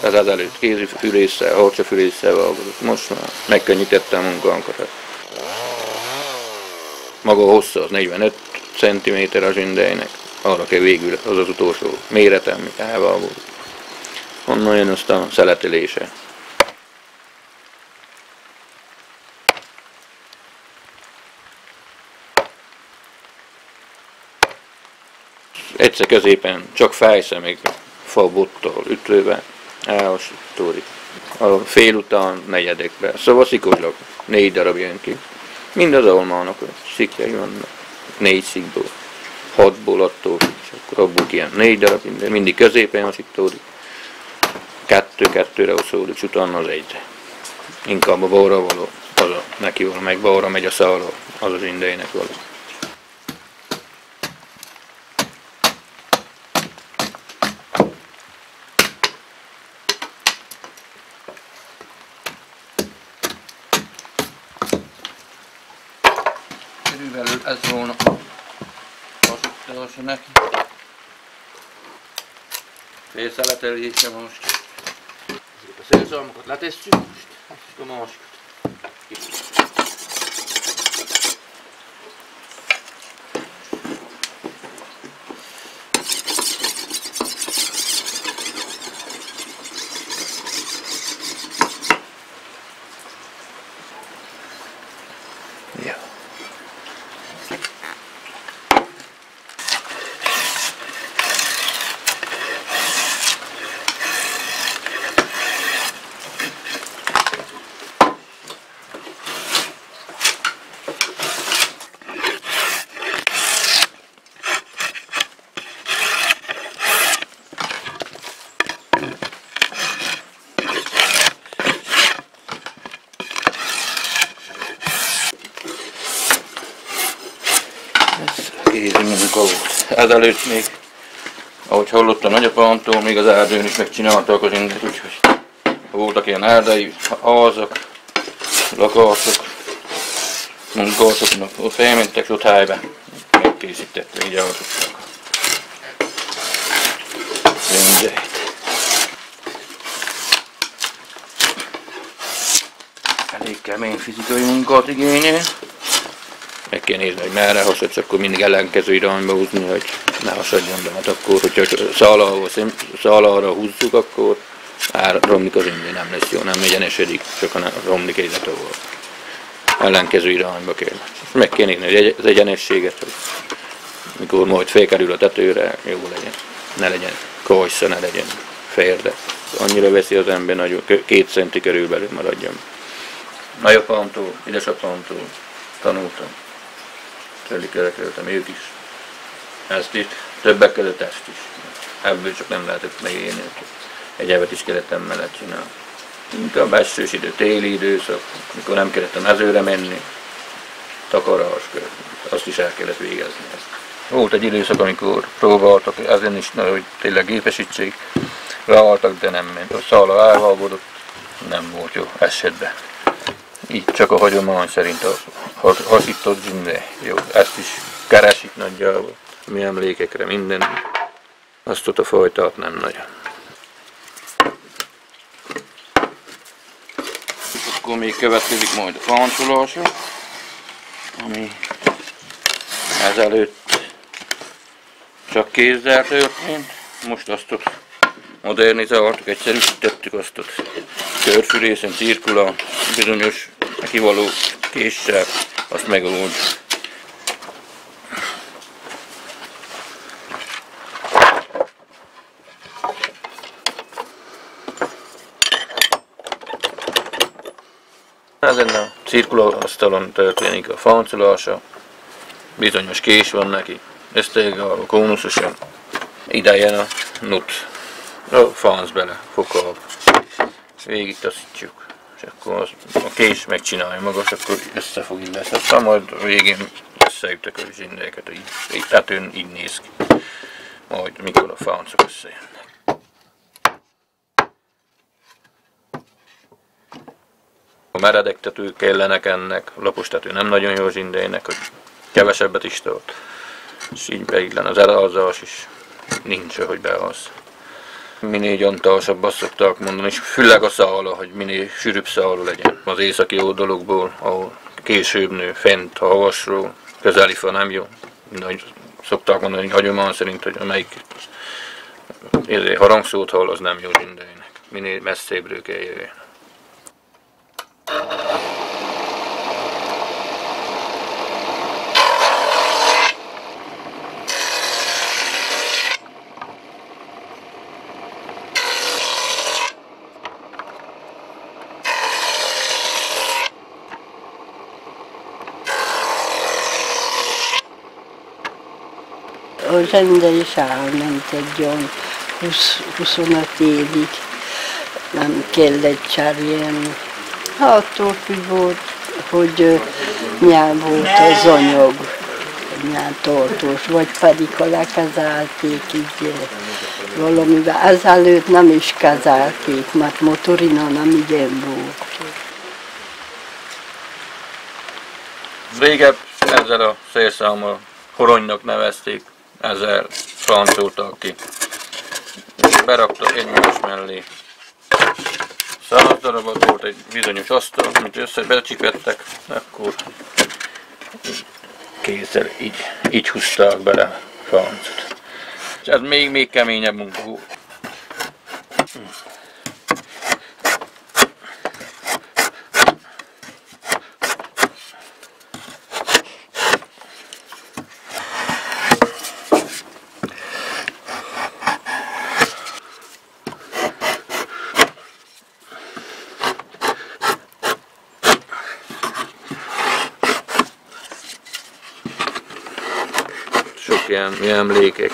Ez ezelőtt kézifűrésszel, harcsafűrésszel vágott. Most már megkönnyítette a munkánkat. Maga hossza az 45 cm a zsindelynek. Arra kell végül az az utolsó mérete, amit elvágott. Onnan jön azt a szeletelése. Egyszer középen csak fejszemig fabottal ütőbe elhasítódik. A fél után negyedekbe. Szóval szikorilag 4 darab jön ki. Mind az almának szikjai vannak. 4 szikból. 6-ból attól, és akkor abból ilyen 4 darab, mindig középen hasítódik. 2-2-re oszódik, és utána az 1-re. Inkább a balra való, az a neki való, meg balra megy a szalra, az az indejének való. Körülbelül ez volna az neki. Félszeletelése most. A szélszalmakat letesszük most, és a másikat. Ja. Kézi munka volt. Ezelőtt még, ahogy hallottam nagyapámtól, még az erdőn is megcsináltak az indét, úgyhogy voltak ilyen erdei házak, lakások, munkásoknak, ott felmentek, és ott helyben megkészítettek, így alkottak rendjeit. Elég kemény fizikai munkát igényel. Meg kell nézni, hogy merre hasad, csak akkor mindig ellenkező irányba húzni, hogy ne hasadjon be, mert akkor, hogyha szálára húzzuk, akkor romlik az indé, nem lesz jó, nem egyenesedik, csak romlik egyre tovább. Ellenkező irányba kell. Meg kell nézni, hogy az egyenességet, hogy mikor majd felkerül a tetőre, jó legyen. Ne legyen kajsza, ne legyen férde. Annyira veszi az ember, nagyon 2 centi körülbelül maradjon. Nagyapámtól, édesapámtól tanultam. Tőlük örököltem ők is. Ezt is, többek között ezt is. Ebből csak nem lehetett megélni. Egyebet is kellett mellett csinálni. Inkább esős idő, téli időszak, mikor nem kellett a mezőre menni, takarás, azt is el kellett végezni. Volt egy időszak, amikor próbáltak, ezen is, hogy tényleg gépesítsék, ráálltak, de nem ment. A szála elhágodott, nem volt jó esetben. Így csak a hagyomány szerint a hasított zsinde. Jó, ezt is keresik nagyjából. Mi emlékekre, minden. Azt ott a fajtát nem nagyon. Akkor még következik majd a fáncsolása, ami ezelőtt csak kézzel történt. Most azt ott modernizáltuk, egyszerűsítettük azt ott körfűrészen, cirkulán, bizonyos kivaló késsel, azt megoldjuk. Ezen a cirkulálasztalon történik a fáncolása, bizonyos kés van neki, esztergáló, kónuszosan, ide jön a nut, a fánc bele, fokába, végig taszítjuk. És akkor a kés megcsinálja maga, és akkor össze fog illeszteni. Aztán majd a végén összeütök a zsindelyeket, így tetőn így néz ki. Majd mikor a fáncok összejönnek. A meredek tető kellenek ennek, a lapos tető nem nagyon jó a zsindelynek, hogy kevesebbet is tart. És így beillen az elházás is, nincs, hogy beállsz. Minél gyontalsabbat szokták mondani, és főleg a szála, hogy minél sűrűbb szála legyen. Az északi oldalokból, ahol később nő, fent a havasról, közeli fa nem jó. De szokták mondani, hogy hagyomány szerint, hogy amelyik harangszót hall, az nem jó zsindeinek. Minél messzébről kell jöjjön. A zsende is elment egy olyan 25 évig, nem kellett cserélni. Attól függ volt, hogy milyen volt az anyag, milyen tartós, vagy pedig ha lekezelték így valamivel. Ezelőtt nem is kezelték, mert motorina nem igen volt. Régebb ezzel a szélszámmal horonynak nevezték, ezzel francoltak ki. Beraktak egymás mellé. 100 darabot volt egy bizonyos asztal, amit becsipettek, akkor kézzel így húzták bele a francot. És ez még keményebb munka volt. Sok ilyen emlékek,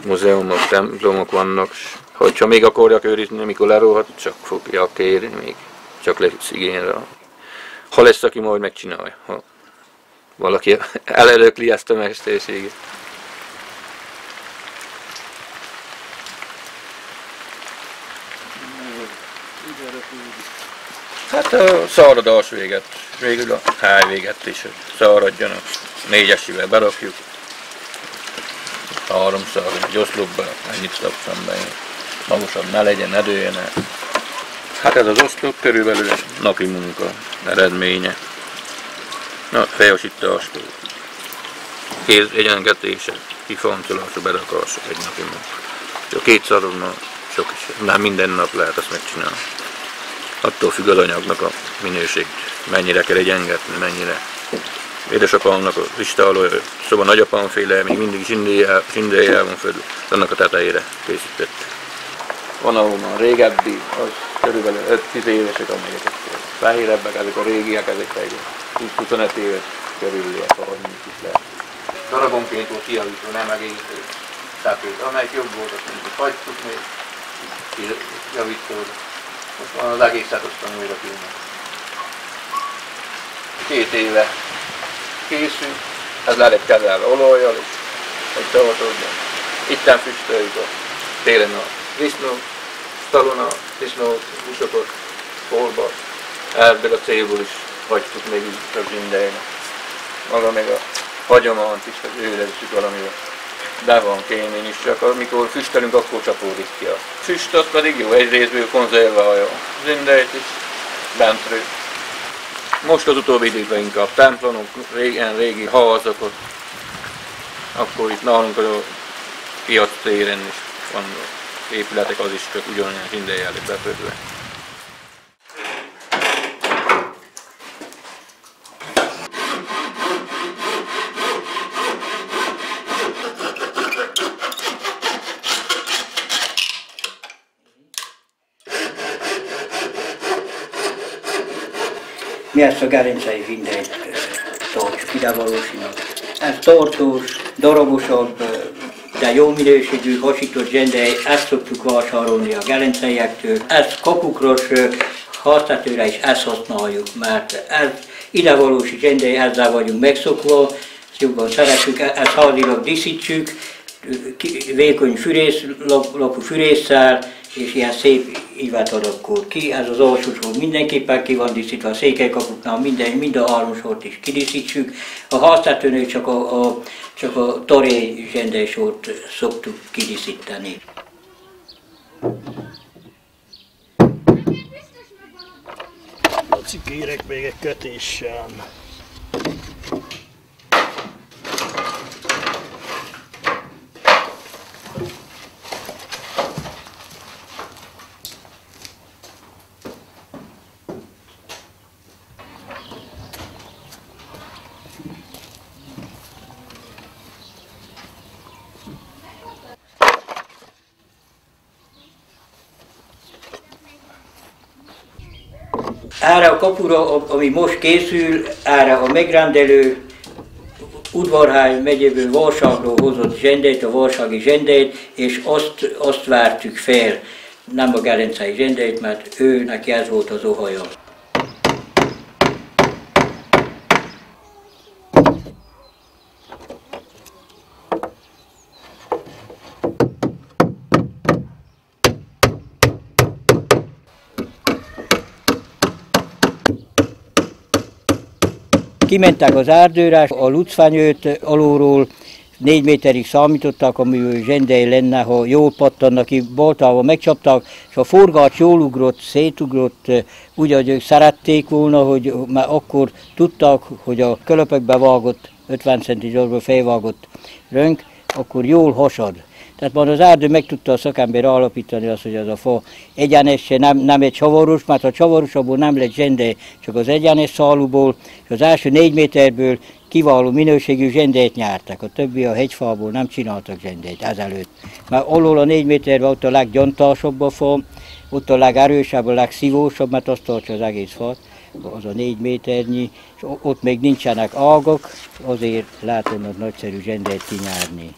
múzeumok, templomok vannak, hogyha még akarják őrizni, amikor lerohat, csak fogja kérni, még csak lesz igényre. Ha lesz, aki majd megcsinálja, ha valaki elörökli ezt a mesterséget. Hát a száradás véget, végül a háj véget is, hogy száradjanak. 4-esivel berakjuk. 300 egy oszlopba, ennyit szoktam be, magasabb ne legyen, ne dőljen el. Hát ez az oszlop körülbelül napi munka eredménye. Na, fejosítástól, kéz egyengetése, kifoncolása, berakása egy napi munka. A 200-on sok is, nem minden nap lehet azt megcsinálni. Attól függ az anyagnak a minőség, mennyire kell egyengetni, mennyire. Édesapámnak a kristálolja, szóval nagyapámféle még mindig zsindéjel van föl, annak a tetejére készített. Van ahol régebbi, az körülbelül 5-10 évesek, amelyek fehérebbek, ezek a régiek, ezek egy 20-25 éves körüliek, ahogy is lehet. Darabonként volt kiavítva, nem egész szepét, amelyik jobb volt, azt mondjuk, hogy hagytuk még, javítód. Most van az egészet aztán újra kívánok. 2 éve készül, ez le lett kezelve olajjal is, hogy tartódjon. Itten füstöljük a télen a disznó, talon a disznó húsokat, polba. Ebből a célból is hagytuk még így csak zsindején. Maga meg a hagyományt is, hogy őrezzük valamivel. Be van kémény is, csak amikor füstölünk, akkor csapódik ki a füst, az pedig jó, egy részből konzerválja a zsindejt is, bentről. Most az utóbbi időben inkább templomok, régi házakat, akkor itt nálunk a piac téren is vannak épületek, az is csak ugyanolyan zsindejjel befödve. Mi ezt a gerincei zsindeit tartsuk idevalósinak. Ez tartós, darabosabb, de jó minőségű, hasított zsendei, ezt szoktuk vásárolni a gerinceiektől. Ezt kapukros használatőre is ezt használjuk, mert ez idevalósi zsendei, ezzel vagyunk megszokva, ezt jobban szeretjük, ezt házilag díszítsük, vékony lapú fűrésszel, és ilyen szép ívet alakul ki. Ez az alsó sor mindenképpen ki van díszítva, a székelykapuknál mind a 3 sort is kidíszítsük. A háztetőnél csak a tarély zsendei sort szoktuk kidíszíteni. A cikérek még egy kötéssel. Ára a kapura, ami most készül, ára a megrendelő Udvarhály megyéből Varságról hozott zsendét, a varsági zsendét, és azt vártuk fel, nem a gelencei zsendét, mert neki ez volt az ohaja. Kimentek az erdőre, a lucfányőt alulról 4 méterig számítottak, ami zsendei lenne, ha jól pattannak ki, baltával megcsaptak, és a forgács jól ugrott, szétugrott, úgy, hogy ők szerették volna, hogy már akkor tudtak, hogy a kölöpökbe vágott, 50 centi zsorből felvágott rönk, akkor jól hasad. Tehát már az erdő meg tudta a szakember alapítani azt, hogy az a fa egyenes, nem egy csavaros, mert a csavarosabból nem lett zsende, csak az egyenes szálúból, és az első 4 méterből kiváló minőségű zsendét nyertek. A többi a hegyfából nem csináltak zsendét ezelőtt. Mert alól a 4 méterben ott a leggyantásabb a fa, ott a legerősebb, a legszívósabb, mert azt tartja az egész fát, az a 4 méternyi, és ott még nincsenek ágak, azért lehet onnan nagyszerű zsendét kinyerni.